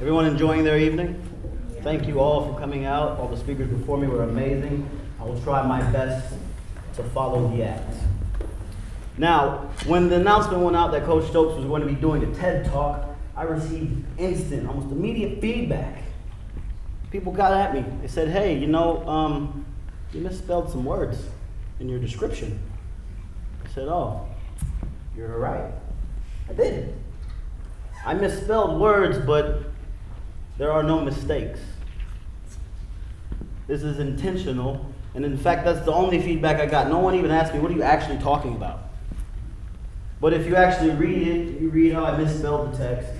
Everyone enjoying their evening? Thank you all for coming out. All the speakers before me were amazing. I will try my best to follow the act. Now, when the announcement went out that Coach Stokes was going to be doing a TED Talk, I received instant, almost immediate feedback. People got at me. They said, hey, you misspelled some words in your description. I said, oh, you're right. I did. I misspelled words, but there are no mistakes. This is intentional, and in fact, that's the only feedback I got. No one even asked me, what are you actually talking about? But if you actually read it, you read how I misspelled the text,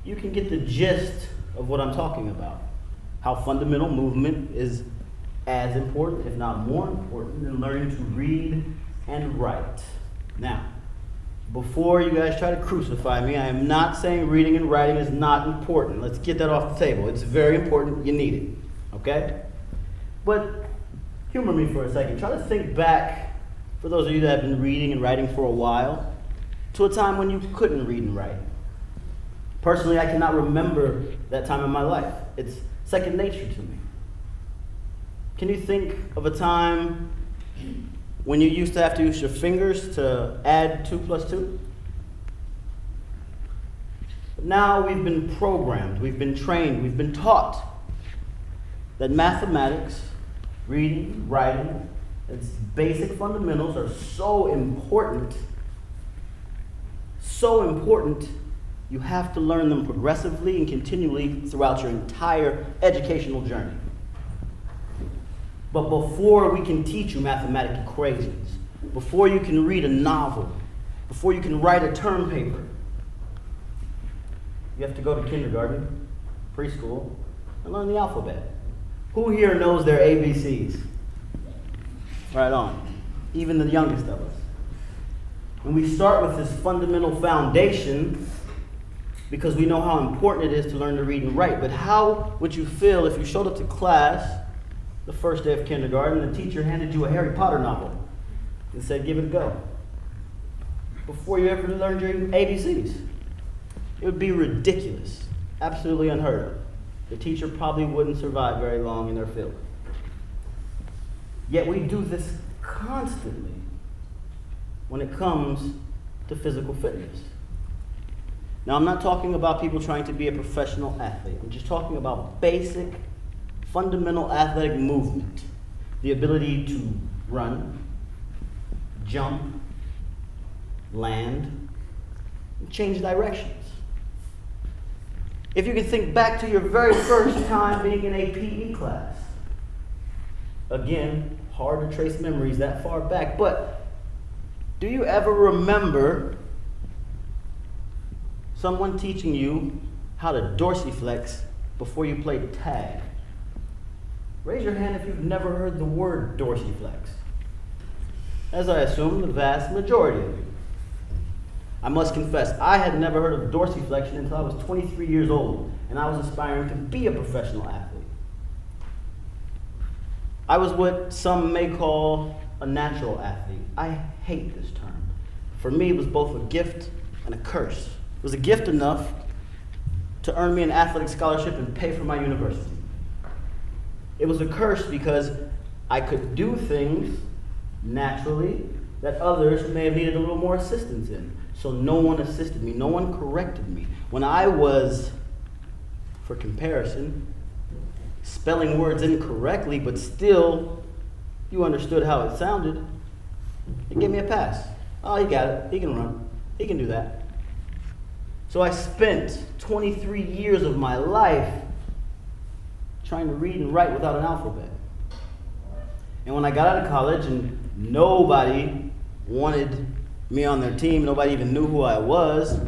you can get the gist of what I'm talking about. How fundamental movement is as important, if not more important, than learning to read and write. Now, before you guys try to crucify me, I am not saying reading and writing is not important. Let's get that off the table. It's very important. You need it. Okay? But humor me for a second. Try to think back, for those of you that have been reading and writing for a while, to a time when you couldn't read and write. Personally, I cannot remember that time in my life. It's second nature to me. Can you think of a time when you used to have to use your fingers to add 2 plus 2? Now we've been programmed, we've been trained, we've been taught that mathematics, reading, writing, its basic fundamentals are so important, you have to learn them progressively and continually throughout your entire educational journey. But before we can teach you mathematical equations, before you can read a novel, before you can write a term paper, you have to go to kindergarten, preschool, and learn the alphabet. Who here knows their ABCs? Right on. Even the youngest of us. When we start with this fundamental foundation, because we know how important it is to learn to read and write, but how would you feel if you showed up to class the first day of kindergarten, and the teacher handed you a Harry Potter novel and said, give it a go, before you ever learned your ABCs? It would be ridiculous, absolutely unheard of. The teacher probably wouldn't survive very long in their field. Yet we do this constantly when it comes to physical fitness. Now, I'm not talking about people trying to be a professional athlete. I'm just talking about basic fundamental athletic movement, the ability to run, jump, land, and change directions. If you can think back to your very first time being in a PE class, again, hard to trace memories that far back, but do you ever remember someone teaching you how to dorsiflex before you played tag? Raise your hand if you've never heard the word dorsiflex. As I assume the vast majority of you. I must confess, I had never heard of dorsiflexion until I was 23 years old, and I was aspiring to be a professional athlete. I was what some may call a natural athlete. I hate this term. For me, it was both a gift and a curse. It was a gift enough to earn me an athletic scholarship and pay for my university. It was a curse because I could do things naturally that others may have needed a little more assistance in. So no one assisted me, no one corrected me. When I was, for comparison, spelling words incorrectly, but still you understood how it sounded, it gave me a pass. Oh, he got it, he can run, he can do that. So I spent 23 years of my life trying to read and write without an alphabet. And when I got out of college and nobody wanted me on their team, nobody even knew who I was,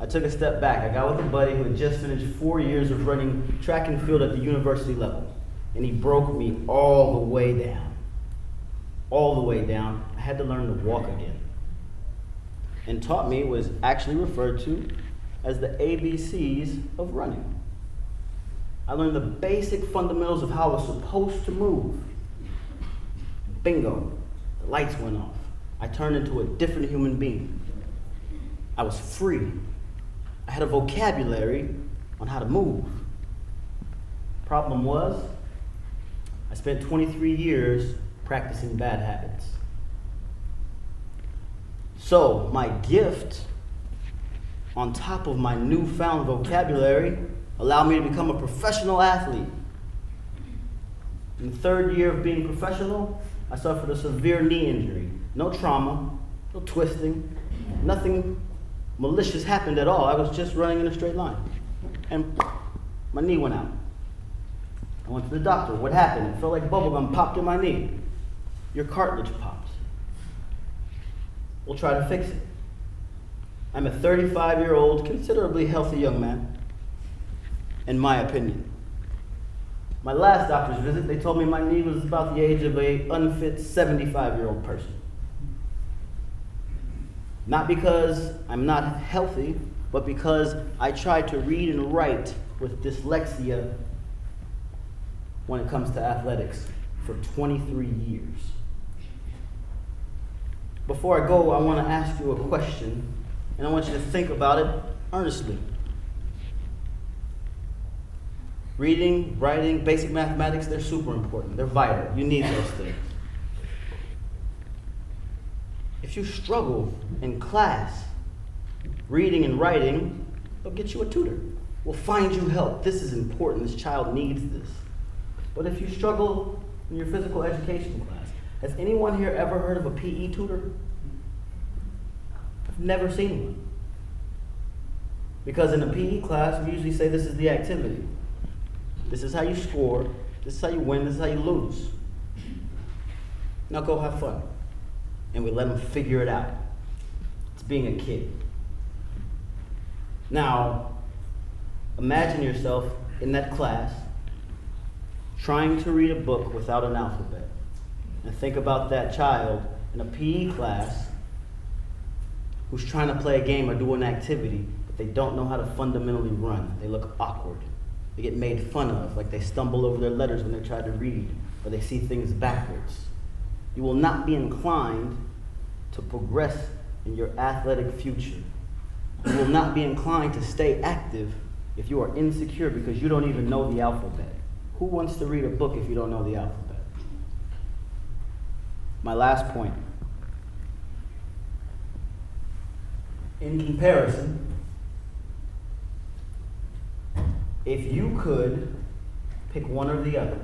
I took a step back. I got with a buddy who had just finished 4 years of running track and field at the university level. And he broke me all the way down. All the way down. I had to learn to walk again. And taught me was actually referred to as the ABCs of running. I learned the basic fundamentals of how I was supposed to move. Bingo, the lights went off. I turned into a different human being. I was free. I had a vocabulary on how to move. Problem was, I spent 23 years practicing bad habits. So my gift, on top of my newfound vocabulary, allowed me to become a professional athlete. In the third year of being professional, I suffered a severe knee injury. No trauma, no twisting, nothing malicious happened at all. I was just running in a straight line. And my knee went out. I went to the doctor. What happened? It felt like bubblegum popped in my knee. Your cartilage popped. We'll try to fix it. I'm a 35-year-old, considerably healthy young man, in my opinion. My last doctor's visit, they told me my knee was about the age of an unfit 75-year-old person. Not because I'm not healthy, but because I tried to read and write with dyslexia when it comes to athletics for 23 years. Before I go, I want to ask you a question, and I want you to think about it earnestly. Reading, writing, basic mathematics, they're super important. They're vital. You need those things. If you struggle in class, reading and writing, they'll get you a tutor. We'll find you help. This is important. This child needs this. But if you struggle in your physical education class, has anyone here ever heard of a PE tutor? I've never seen one. Because in a PE class, we usually say this is the activity. This is how you score. This is how you win. This is how you lose. Now go have fun. And we let them figure it out. It's being a kid. Now, imagine yourself in that class trying to read a book without an alphabet. And think about that child in a PE class who's trying to play a game or do an activity, but they don't know how to fundamentally run. They look awkward. They get made fun of, like they stumble over their letters when they try to read, or they see things backwards. You will not be inclined to progress in your athletic future. You will not be inclined to stay active if you are insecure because you don't even know the alphabet. Who wants to read a book if you don't know the alphabet? My last point. In comparison, if you could pick one or the other,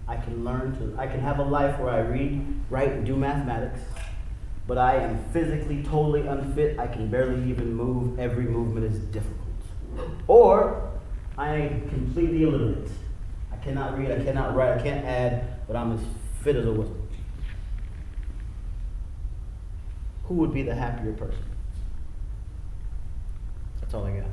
I can have a life where I read, write, and do mathematics, but I am physically totally unfit. I can barely even move. Every movement is difficult. Or I am completely illiterate. I cannot read, I cannot write, I can't add, but I'm as fit as a whistle. Who would be the happier person? That's all I got.